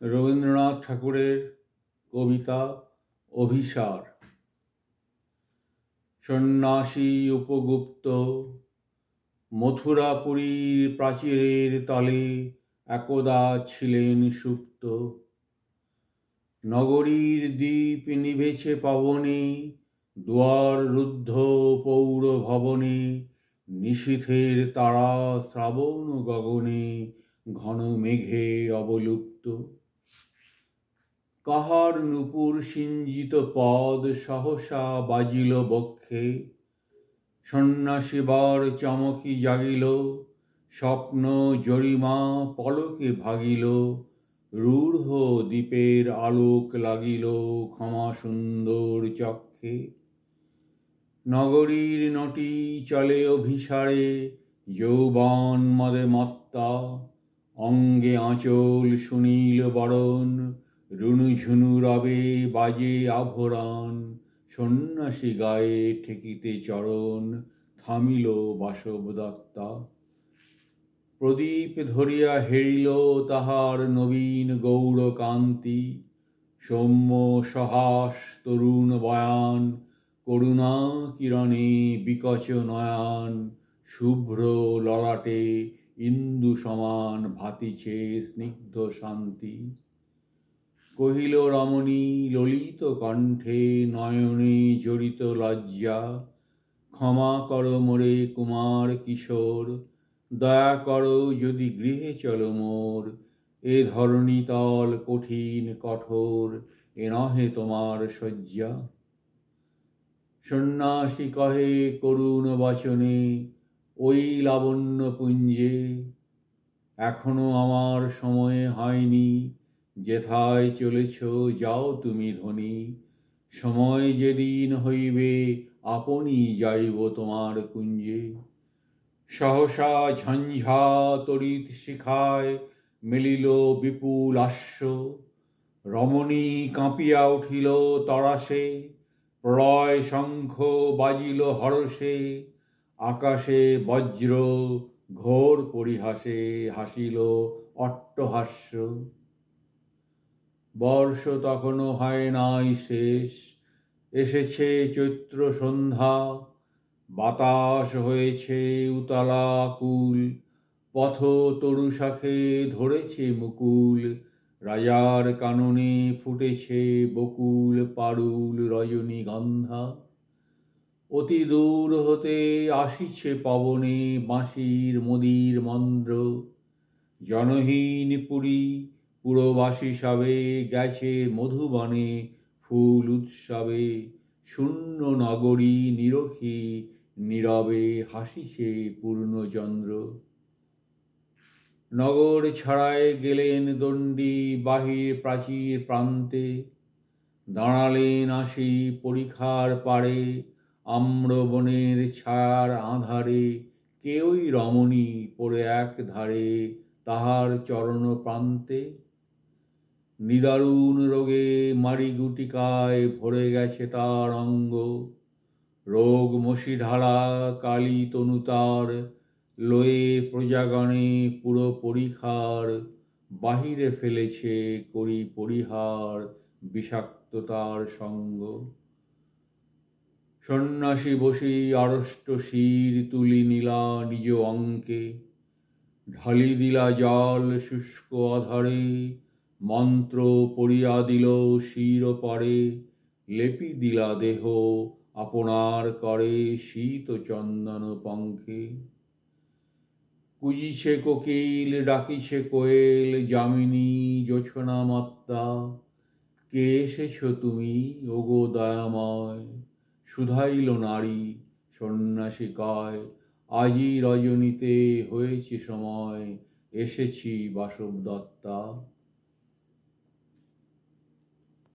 রবীন্দ্রনাথ ঠাকুরের কবিতা অভিসার। সন্ন্যাসী উপগুপ্ত মথুরাপুরীর প্রাচীরের তলে একদা ছিলেন সুপ্ত। নগরীর দ্বীপ নিভেছে পবনে, দুয়ার রুদ্ধ পৌর ভবনে, নিশীথের তারা শ্রাবণ গগনে ঘন মেঘে অবলুপ্ত। কাহার নূপুর সিঞ্জিত পদ সহসা বাজিল বক্ষে, সন্ন্যাসীবার চমকি জাগিল, স্বপ্ন জরিমা পলকে ভাগিল, রূঢ় দ্বীপের আলোক লাগিল ক্ষমা সুন্দর চক্ষে। নগরীর নটি চলে অভিসারে, যৌবন মদে মত্তা, অঙ্গে আঁচল সুনীল বরণ, রুনুঝুনু রবে বাজে আভরণ, সন্ন্যাসী গায়ে ঠেকিতে চরণ, থামিল বাসবদত্তা। প্রদীপ ধরিয়া হেরিল তাহার নবীন গৌর কান্তি, সৌম্য সহাস তরুণ বয়ান, করুণা কিরণে বিকচ নয়ান, শুভ্র ললাটে ইন্দু সমান ভাতিছে স্নিগ্ধ শান্তি। কহিল রমণী ললিত কণ্ঠে, নয়নে জড়িত লজ্জা, ক্ষমা কর মোরে কুমার কিশোর, দয়া করো যদি গৃহে চলো মোর, এ ধরণী তল কঠিন কঠোর, এ নহে তোমার শয্যা। সন্ন্যাসী কহে করুণ বচনে, ওই লাবণ্য পুঞ্জে, এখনো আমার সময় হয়নি, যেথায় চলেছ যাও তুমি ধনী, সময় যেদিন হইবে আপনি যাইব তোমার কুঞ্জে। সহসা ঝঞ্ঝা তড়িৎ শিখায় মেলিল বিপুল আশ্ব, রমণী কাঁপিয়া উঠিল তরাসে, প্রলয় শঙ্খ বাজিল হরষে, আকাশে বজ্র ঘোর পরিহাসে হাসিল অট্টহাস্য। বর্ষ তখনও হয় নাই শেষ, এসেছে চৈত্র সন্ধ্যা, বাতাস হয়েছে উতলা আকুল, পথ তরু শাখে ধরেছে মুকুল, রাজার কাননে ফুটেছে বকুল পারুল রজনীগন্ধা। অতি দূর হতে আসিছে পবনে বাঁশির মদির মন্দ্র, জনহীন পুরী পুরবাসী সবে গেছে মধুবনে ফুল উৎসবে, শূন্য নগরী নিরখী নীরবে হাসিছে পূর্ণচন্দ্র। নগর ছাড়ায় গেলেন দণ্ডী বাহির প্রাচীর প্রান্তে, দাঁড়ালেন আসি পরিখার পাড়ে, আম্রবনের ছায়ার আঁধারে, কেউই রমণী পড়ে এক ধারে তাহার চরণ প্রান্তে। নিদারুণ রোগে মারিগুটিকায় ভরে গেছে তার অঙ্গ, রোগ মশি ঢালা কালী তনু তার, লয়ে প্রজাগণে পুরো পরিখার, বাহিরে ফেলেছে করি পরিহার বিষাক্ততার সঙ্গ। সন্ন্যাসী বসি আড়ষ্ট শির তুলি নিলা নিজ অঙ্কে, ঢালি দিলা জল শুষ্ক অধরে, মন্ত্র পড়িয়া দিল শির পরে, লেপি দিলা দেহ আপনার করে শীত চন্দন পঙ্কে। কুজিছে কোকিল ডাকিছে কোয়েল, যামিনী জোছনা মত্তা, কে এসেছ তুমি ওগো দয়াময়, শুধাইল নারী সন্ন্যাসী কয়, আজি রজনীতে হয়েছে সময়, এসেছি বাসবদত্তা।